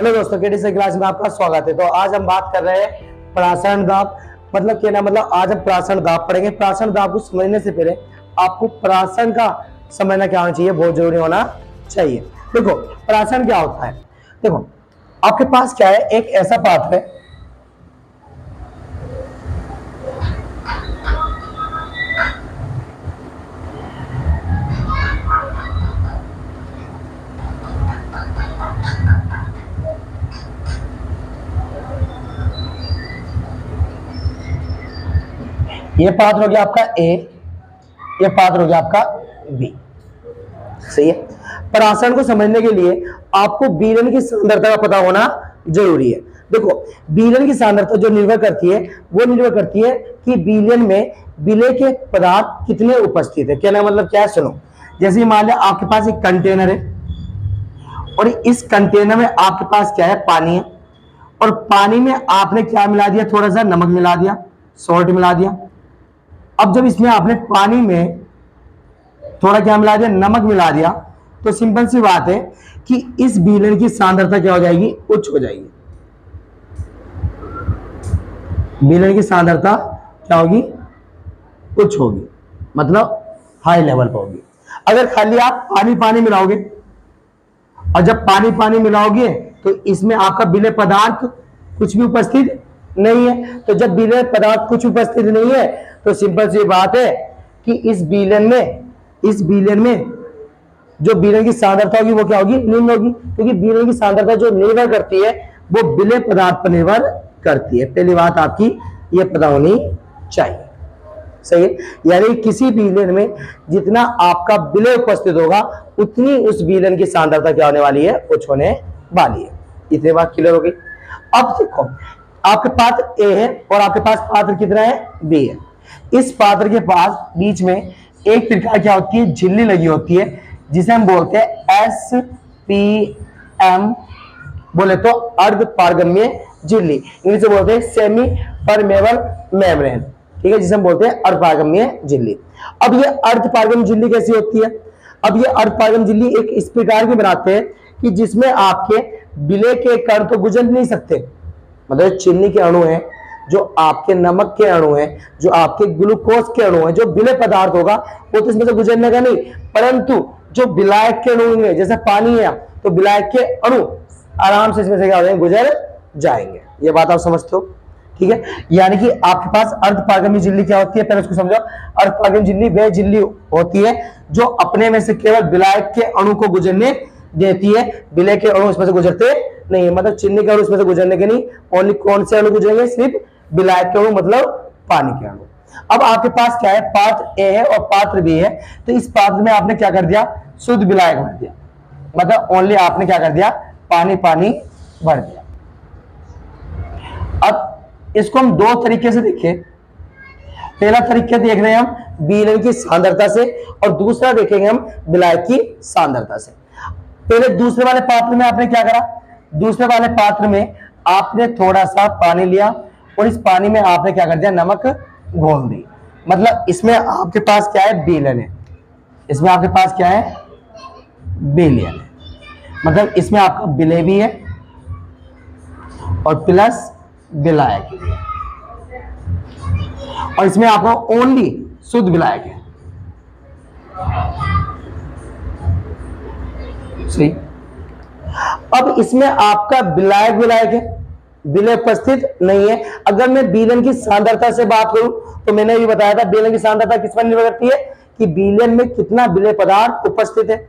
Hello दोस्तों, KTC class में आपका स्वागत है। तो आज हम बात कर रहे हैं प्रासरण दाब। मतलब क्या ना, मतलब आज हम प्रासरण दाब पढ़ेंगे। प्रासरण दाब को समझने से पहले आपको प्रासरण का समझना क्या होना चाहिए, बहुत जरूरी होना चाहिए। देखो प्रासरण क्या होता है। देखो आपके पास क्या है, एक ऐसा पात्र है, ये पात्र हो गया आपका ए, ये पात्र हो गया आपका बी। सही है। प्रासरण को समझने के लिए आपको विलयन की सांद्रता का पता होना जरूरी है। देखो विलयन की सांद्रता जो निर्भर करती है, वो निर्भर करती है कि विलयन में विलय के पदार्थ कितने उपस्थित है। कहना मतलब क्या है, सुनो। जैसे मान लिया आपके पास एक कंटेनर है और इस कंटेनर में आपके पास क्या है, पानी है। और पानी में आपने क्या मिला दिया, थोड़ा सा नमक मिला दिया, सॉल्ट मिला दिया। अब जब इसमें आपने पानी में थोड़ा क्या मिला दिया, नमक मिला दिया, तो सिंपल सी बात है कि इस विलयन की सांद्रता क्या हो जाएगी, उच्च हो जाएगी। विलयन की सांद्रता क्या होगी, उच्च होगी, मतलब हाई लेवल पर होगी। अगर खाली आप पानी पानी मिलाओगे, और जब पानी पानी मिलाओगे तो इसमें आपका विलय पदार्थ कुछ भी उपस्थित नहीं है। तो जब विलय पदार्थ कुछ उपस्थित नहीं है तो सिंपल सी बात है कि इस विलयन में जो विलयन की सांद्रता होगी वो क्या होगी, निम्न होगी। क्योंकि विलयन की सांद्रता जो निर्भर करती है वो विलय पदार्थ पर निर्भर करती है। पहली बात आपकी ये पता होनी चाहिए। सही है। यानी किसी विलयन में जितना आपका विलय उपस्थित होगा उतनी उस विलयन की सांद्रता क्या होने वाली है, उच्च होने वाली है। इतनी बात क्लियर हो गई। अब देखो आपके पात्र ए है और आपके पास पात्र कितना है, बी है। इस पात्र के पास बीच में एक प्रकार क्या होती है, झिल्ली लगी होती है, जिसे हम बोलते हैं SPM, बोले तो अर्ध पारगम्य झिल्ली। इंग्लिश में बोलते हैं सेमी परमेबल मेम्ब्रेन। ठीक है, जिसे हम बोलते हैं अर्ध पारगम्य झिल्ली। अब ये अर्ध पारगम्य झिल्ली कैसी होती है, अब ये अर्ध पारगम्य झिल्ली एक इस प्रकार की बनाते हैं कि जिसमें आपके विलय के कण तो गुजर नहीं सकते। मतलब चीनी के अणु हैं, जो आपके नमक के अणु हैं, जो आपके ग्लूकोज के अणु हैं, जो विलय पदार्थ होगा वो तो इसमें से गुजरने का नहीं, परंतु जो विलायक के अणु होंगे, जैसे पानी है तो विलायक के अणु आराम से इसमें से क्या हो जाएंगे, गुजर जाएंगे। ये बात आप समझते हो। ठीक है, यानी कि आपके पास अर्ध पारगम्य झिल्ली क्या होती है, पहले उसको समझो। अर्ध पारगम्य झिल्ली वह झिल्ली होती है जो अपने में से केवल विलायक के अणु को गुजरने देती है, विलय के अणु इसमें से गुजरते नहीं है। मतलब चीनी के अणु इसमें से गुजरने के नहीं, ओनली कौन से अणु गुजरेंगे, सिर्फ विलायक के अणु, मतलब पानी के अणु। अब आपके पास क्या है, पात्र ए है और पात्र बी है। तो इस पात्र में आपने क्या कर दिया, शुद्ध विलायक भर दिया, मतलब ओनली आपने क्या कर दिया, पानी पानी भर दिया। अब इसको हम दो तरीके से देखें। पहला तरीका देख रहे हैं हम विलयन की सांद्रता से और दूसरा देखेंगे हम विलायक की सांद्रता से। पहले दूसरे वाले पात्र में आपने क्या करा, दूसरे वाले पात्र में आपने थोड़ा सा पानी लिया और इस पानी में आपने क्या कर दिया, नमक घोल दी। मतलब इसमें आपके पास क्या है, विलयन है। इसमें आपके पास क्या है, विलयन है। मतलब इसमें आपका विलय भी है और प्लस विलायक भी है, और इसमें आपका ओनली शुद्ध विलायक है। सही। अब इसमें आपका विलायक है, विलय उपस्थित नहीं है। अगर मैं विलयन की सांद्रता से बात करूं तो मैंने ये बताया था विलयन की सांद्रता किस पर निर्भर करती है, कि विलयन में कितना विलय पदार्थ उपस्थित है।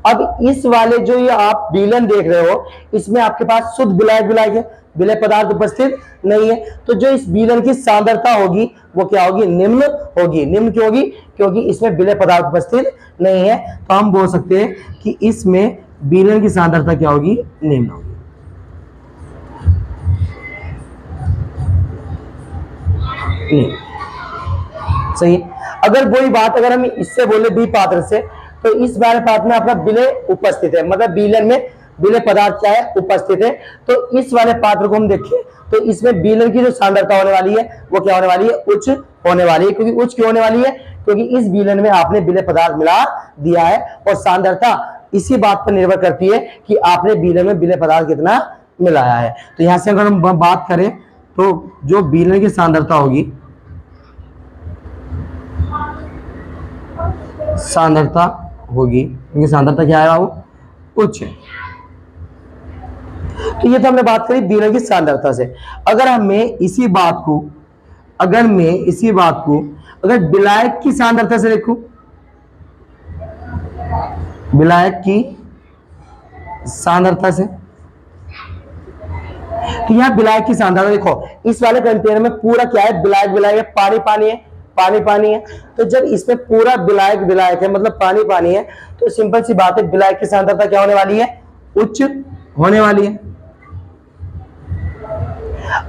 अब इस वाले जो ये आप विलयन देख रहे हो, इसमें आपके पास शुद्ध विलायक है, विलय पदार्थ उपस्थित नहीं है। तो जो इस विलयन की सांद्रता होगी वो क्या होगी, निम्न होगी। निम्न क्यों होगी, क्योंकि इसमें विलय पदार्थ उपस्थित नहीं है। तो हम बोल सकते हैं कि इसमें विलयन की सांद्रता क्या होगी, निम्न होगी। सही। अगर वही बात अगर हम इससे बोले बी पात्र से, तो इस वाले पात्र में आपका विलय उपस्थित है, मतलब विलयन में विलय पदार्थ क्या है, उपस्थित है। तो इस वाले पात्र को हम देखें तो इसमें विलयन की जो सांद्रता होने वाली है वो क्या होने वाली है, उच्च होने वाली है। क्योंकि उच्च क्यों होने वाली है, क्योंकि इस विलयन में आपने विलय पदार्थ मिला दिया है और सांद्रता इसी बात पर निर्भर करती है कि आपने विलयन में विलय पदार्थ कितना मिलाया है। तो यहां से अगर हम बात करें तो जो विलयन की सांद्रता होगी, इनकी सांद्रता क्या है बाबू, उच्च है। तो ये तो हमने बात करी विलयन की सांद्रता से। अगर मैं इसी बात को अगर विलायक की सांद्रता से देखूं, विलायक की सांद्रता से, तो यहां विलायक की सांद्रता देखो, इस वाले कंटेनर में पूरा क्या है, विलायक है, पानी है। तो जब इसमें पूरा विलायक है, मतलब पानी है, तो सिंपल सी बात है, विलायक की सांद्रता क्या होने वाली है, उच्च होने वाली है।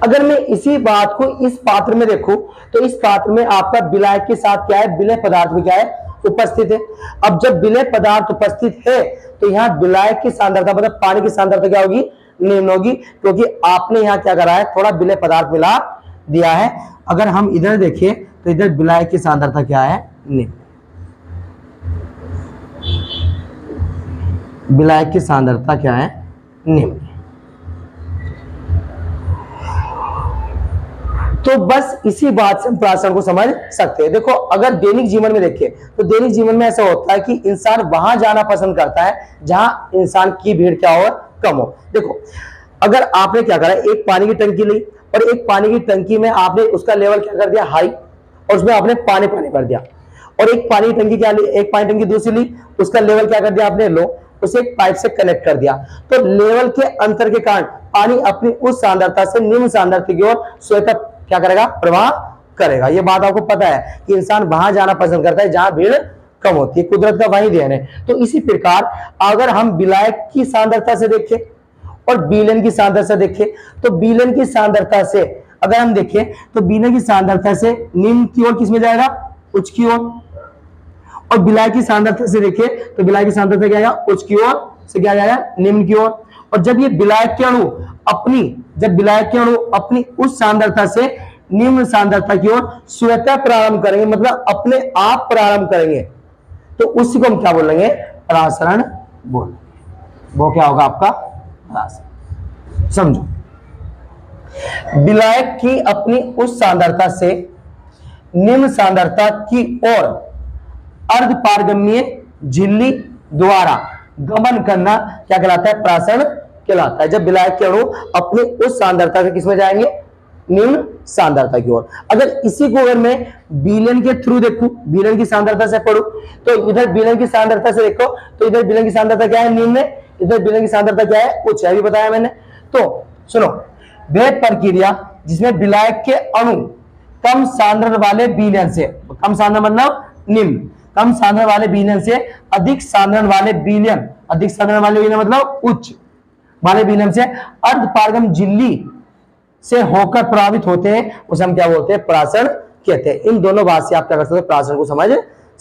अगर मैं इसी बात को इस पात्र में देखूं, तो इस पात्र में आपका विलायक के साथ क्या है, विलय पदार्थ भी क्या है, उपस्थित है। अब जब विलय पदार्थ उपस्थित है, तो यहाँ विलायक की सांद्रता मतलब पानी की सांद्रता क्या होगी, निम्न होगी, क्योंकि आपने यहाँ क्या करा है, थोड़ा विलय पदार्थ मिला दिया है। अगर हम इधर देखें तो इधर विलायक की सांद्रता क्या है, निम्न। विलायक की सांद्रता क्या है, निम्न। तो बस इसी बात से हम प्राशन को समझ सकते हैं। देखो अगर दैनिक जीवन में देखें, तो दैनिक जीवन में ऐसा होता है कि इंसान वहां जाना पसंद करता है जहां इंसान की भीड़ क्या हो, कम हो। देखो अगर आपने क्या करा, एक पानी की टंकी ली, और एक पानी की टंकी में आपने उसका लेवल क्या कर दिया, हाई, और उसमें आपने पानी भर दिया। और एक पानी की टंकी क्या ली, एक पानी टंकी दूसरी ली, उसका लेवल क्या कर दिया आपने, लो, उसे एक पाइप से कनेक्ट कर दिया। तो लेवल के अंतर के कारण पानी अपनी उस सांद्रता से निम्न सांद्रता की ओर स्वतः क्या करेगा, प्रवाह करेगा। ये बात आपको पता है कि इंसान वहां जाना पसंद करता है जहां भीड़ कम होती है, कुदरत का वही देन है। तो इसी प्रकार अगर हम विलायक की सांद्रता से देखें और विलयन की सांद्रता से देखें, तो विलयन की सांद्रता से अगर हम देखें तो विलयन की सांद्रता से निम्न की ओर किसमें जाएगा, उच्च की ओर। और विलायक की सांद्रता से देखें तो विलायक की सांद्रता क्या आएगा, उच्च की ओर से क्या जाएगा, निम्न की ओर। और जब ये विलायक के अणु अपनी उस सांद्रता से निम्न सांद्रता की ओर स्वतः प्रारंभ करेंगे, मतलब अपने आप प्रारंभ करेंगे, तो उसी को हम क्या बोलेंगे, प्रासरण बोलेंगे। वो क्या होगा आपका, प्रासरण। समझो, विलायक की अपनी उस सांद्रता से निम्न सांद्रता की ओर अर्धपारगम्य झिल्ली द्वारा गमन करना क्या कहलाता है, प्रासरण कहलाता है। जब विलायक के अणु अपनी उस सांद्रता से किसमें जाएंगे, निम्न सांद्रता की ओर। अगर इसी को अगर मैं विलयन के थ्रू देखूं, विलयन की सांद्रता से पढ़ूं, तो इधर विलयन की सांद्रता से देखो, तो इधर विलयन की सांद्रता क्या है, निम्न है, इधर विलयन की सांद्रता क्या है, उच्च है, अभी बताया मैंने। तो सुनो, वह प्रक्रिया जिसमें विलायक के अणु कम सांद्रण वाले विलयन से, कम सांद्रण मतलब निम्न, कम सांद्रण वाले विलयन से अधिक सांद्रण वाले विलयन, अधिक सांद्रण वाले विलयन मतलब उच्च वाले विलयन से अर्धपारगम झिल्ली से होकर प्रभावित होते हैं, उसे हम क्या बोलते हैं, प्रासरण कहते हैं। इन दोनों बात से आप क्या कर सकते हो, प्रासरण को समझ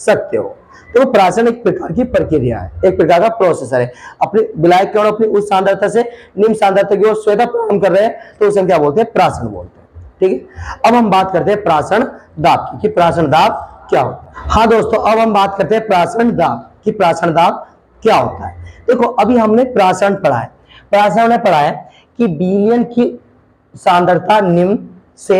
सकते हो। तो प्रासरण एक प्रकार की प्रक्रिया है, एक प्रकार का प्रोसेसर है। अपने विलायक के अणु अपनी उच्च सांद्रता से निम्न सांद्रता की ओर स्वतः प्रारंभ कर रहे हैं, तो उसे हम क्या बोलते हैं, प्रासरण बोलते हैं। ठीक है, अब हम बात करते हैं प्रासरण दाब की, कि प्रासरण दाब क्या होता है। हाँ दोस्तों, अब हम बात करते हैं प्रासरण दाब की, प्रासरण दाब क्या होता है। देखो अभी हमने प्रासरण पढ़ा है, प्रासरण में पढ़ा है कि विलयन की सांद्रता निम्न से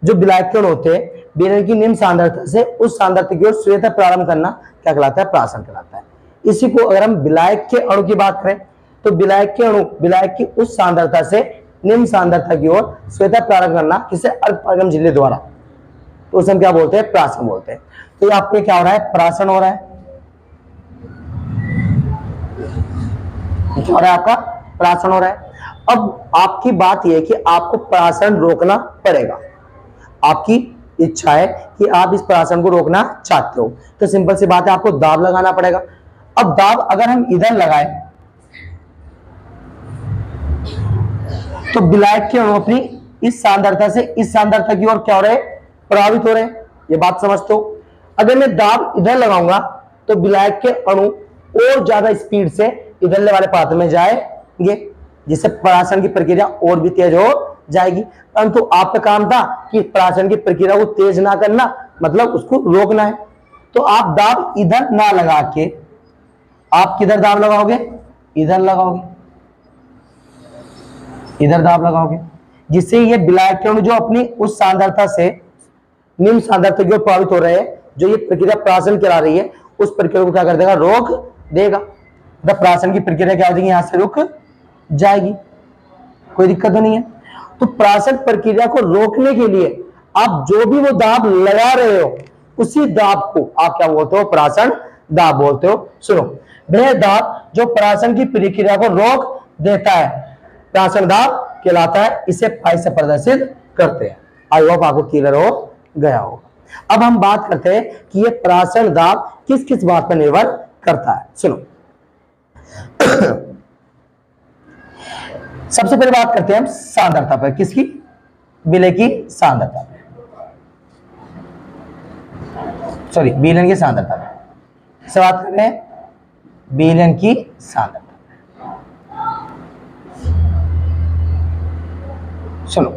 जो विलायक के अणु होते हैं, विलयन की निम्न सांद्रता से उस सांद्रता की ओर स्वतः प्रारंभ करना क्या कहलाता है, प्रासरण कहलाता है। इसी को अगर हम विलायक के अणु की बात करें, तो विलायक के अणु विलायक की उस सांद्रता से निम्न सांद्रता की ओर स्वतः प्रारंभ करना किसे, अर्धपारगम झिल्ली द्वारा, तो उसे हम क्या बोलते हैं, प्रासरण बोलते हैं। तो ये आपके क्या हो रहा है, प्रासरण हो रहा है, क्या हो रहा है आपका, प्रासरण हो रहा है। अब आपकी बात यह है कि आपको प्रासरण रोकना पड़ेगा, आपकी इच्छा है कि आप इस प्रासरण को रोकना चाहते हो, तो सिंपल सी बात है, आपको दाब लगाना पड़ेगा। अब दाब अगर हम इधर लगाए तो विलायक के अणु अपनी इस सांद्रता से इस सांद्रता की ओर क्या हो रहे हैं, प्रभावित हो रहे हैं, ये बात समझते हो। अगर मैं दाब इधर लगाऊंगा तो विलायक के अणु और ज्यादा स्पीड से इधरले वाले पात्र में जाएंगे, जिससे प्रासरण की प्रक्रिया और भी तेज हो जाएगी। परंतु आपका काम था कि प्रासरण की प्रक्रिया को तेज ना करना, मतलब उसको रोकना है। तो आप दाब इधर ना लगा के आप किधर दाब लगाओगे, इधर लगाओगे। इधर दाब लगाओगे, जिससे ये विलायक के अणु जो अपनी उस सांद्रता से निम्न सांद्रता की ओर प्रभावित हो रहे हैं, जो ये प्रक्रिया प्राशन करा रही है, उस प्रक्रिया को क्या कर देगा, रोक देगा। मतलब प्राशन की प्रक्रिया क्या हो जाएगी, यहां से रुक जाएगी, कोई दिक्कत तो नहीं है। तो प्राशन प्रक्रिया को रोकने के लिए आप जो भी वो दाब लगा रहे हो, उसी दाब को आप क्या बोलते हो, प्राशन दाब बोलते हो। सुनो, वह दाब जो प्राशन की प्रक्रिया को रोक देता है, प्राशन दाब कहलाता है। इसे पाई से प्रदर्शित करते हैं। आई होप आपको क्लियर हो गया होगा। अब हम बात करते हैं कि ये प्राशन दाब किस किस बात पर निर्भर करता है। सुनो, सबसे पहले बात करते हैं हम सांद्रता पर। किसकी? विलय की सांद्रता पर, सॉरी विलयन की सांद्रता पर से बात कर रहे हैं, विलयन की सांद्रता। सुनो,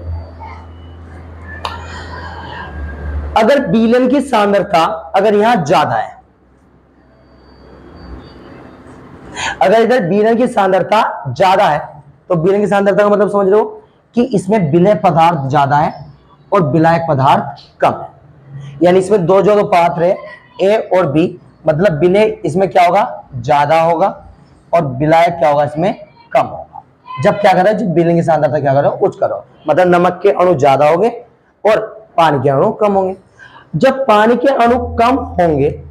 अगर विलयन की सांद्रता अगर यहां ज्यादा है, अगर इधर विलयन की सांद्रता ज्यादा है, तो विलयन की सांद्रता का मतलब समझ रहे हो कि इसमें विलय पदार्थ ज्यादा है और विलायक पदार्थ कम है। यानी इसमें दो जो पात्र है ए और बी, मतलब विलय इसमें क्या होगा, ज्यादा होगा और विलायक क्या होगा, इसमें कम होगा। जब क्या करो, जब विलयन की सांद्रता क्या करो, उच्च करो, मतलब नमक के अणु ज्यादा होंगे और पानी के अणु कम होंगे। जब पानी के अणु कम होंगे,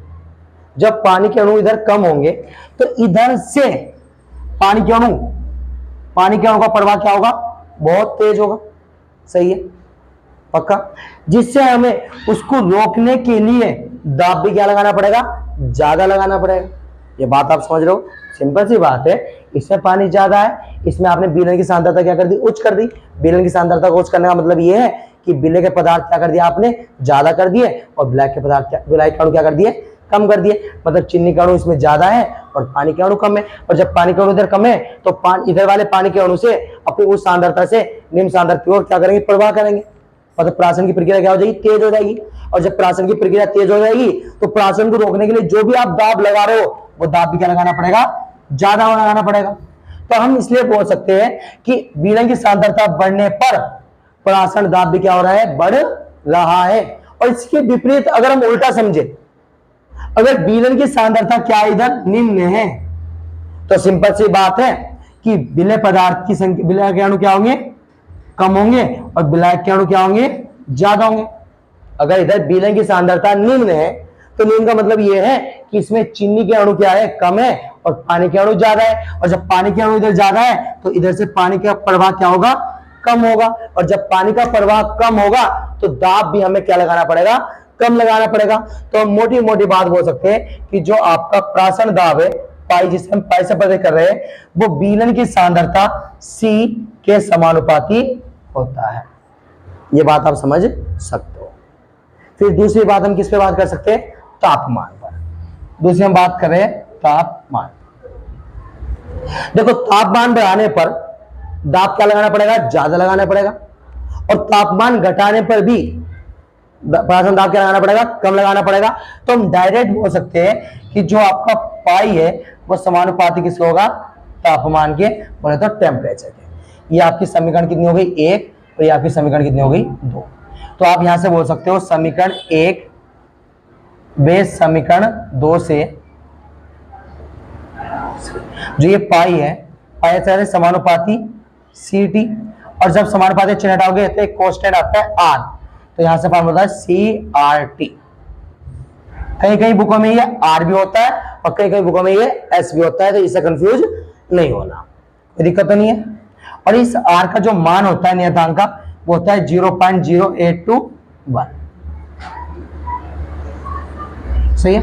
जब पानी के अणु इधर कम होंगे, तो इधर से पानी के अणु का प्रवाह क्या होगा, बहुत तेज होगा। सही है, पक्का। जिससे हमें उसको रोकने के लिए दाब भी क्या लगाना पड़ेगा, ज्यादा लगाना पड़ेगा। ये बात आप समझ रहे हो, सिंपल सी बात है। इसमें पानी ज्यादा है, इसमें आपने विलयन की सांद्रता क्या कर दी, उच्च कर दी। विलयन की सांद्रता को उच्च करने का मतलब ये है कि विलय के पदार्थ क्या कर दिया आपने, ज्यादा कर दिए, और विलायक के पदार्थ विलायक के अणु क्या कर दिए, कम कर दिए। मतलब चीनी का अणु इसमें ज्यादा है और पानी के अणु कम है। और जब पानी के अणु इधर कम है, तो इधर वाले पानी के अणु से अपनी उस सांद्रता से निम्न सांद्रता की ओर क्या करेंगे, प्रवाह करेंगे। मतलब प्राशन की प्रक्रिया क्या हो जाएगी, तेज हो जाएगी। और जब प्राशन की प्रक्रिया तेज हो जाएगी, तो प्राशन को रोकने के लिए जो भी आप दाब लगा रहे हो, वो दाब भी क्या लगाना पड़ेगा, ज्यादा लगाना पड़ेगा। तो हम इसलिए बोल सकते हैं कि विलयन की सांद्रता बढ़ने पर प्राशन दाब भी क्या हो रहा है, बढ़ रहा है। और इसके विपरीत अगर हम उल्टा समझे, अगर विलयन की सांद्रता क्या इधर निम्न है, तो सिंपल सी बात है कि विलय पदार्थ की संख्या, विलय के अणु क्या होंगे, कम होंगे, और विलायक के अणु क्या होंगे, ज्यादा होंगे। अगर इधर विलयन की सांद्रता निम्न है, तो निम्न का मतलब यह है कि इसमें चीनी के अणु क्या है, कम है, और पानी के अणु ज्यादा है। और जब पानी के अणु इधर ज्यादा है, तो इधर से पानी का प्रवाह क्या होगा, कम होगा। और जब पानी का प्रवाह कम होगा, तो दाब भी हमें क्या लगाना पड़ेगा, कम लगाना पड़ेगा। तो हम मोटी मोटी बात बोल सकते हैं कि जो आपका प्राशन दाब है, पाई, जिसे हम पाई से पता कर रहे हैं, वो विलयन की सांद्रता सी के समानुपाती होता है। ये बात आप समझ सकते हो। फिर दूसरी बात हम किस पे बात कर सकते हैं, तापमान पर। दूसरी हम बात कर रहे हैं तापमान। देखो, तापमान बढ़ाने पर दाब क्या लगाना पड़ेगा, ज्यादा लगाना पड़ेगा। और तापमान घटाने पर भी प्राशन दाब क्या लगाना पड़ेगा, कम लगाना पड़ेगा। तो हम डायरेक्ट बोल सकते हैं कि जो आपका पाई है, वो समानुपाती किसके होगा, तापमान के, बोले तो टेम्परेचर के। ये आपकी समीकरण कितनी हो गई, 1, और ये आपकी समीकरण कितनी हो गई, 2। तो आप यहां से बोल सकते हो समीकरण 1 बेस समीकरण 2 से जो ये पाई है, पाई से समानुपाती ct, और जब समानुपाती चिन्ह हटाओगे तो एक कांस्टेंट आता है r, तो यहां से फॉर्मूला है CRT। कहीं कहीं बुकों में ये r भी होता है और कहीं कहीं बुकों में ये s भी होता है, तो इससे कंफ्यूज नहीं होना, कोई दिक्कत तो नहीं है। और इस r का जो मान होता है नियतांक का, वो होता है 0.0821। सही है।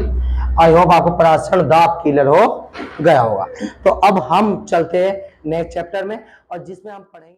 आई होप आपको प्राशन दाब क्लियर हो गया होगा। तो अब हम चलते हैं नेक्स्ट चैप्टर में, और जिसमें हम पढ़ेंगे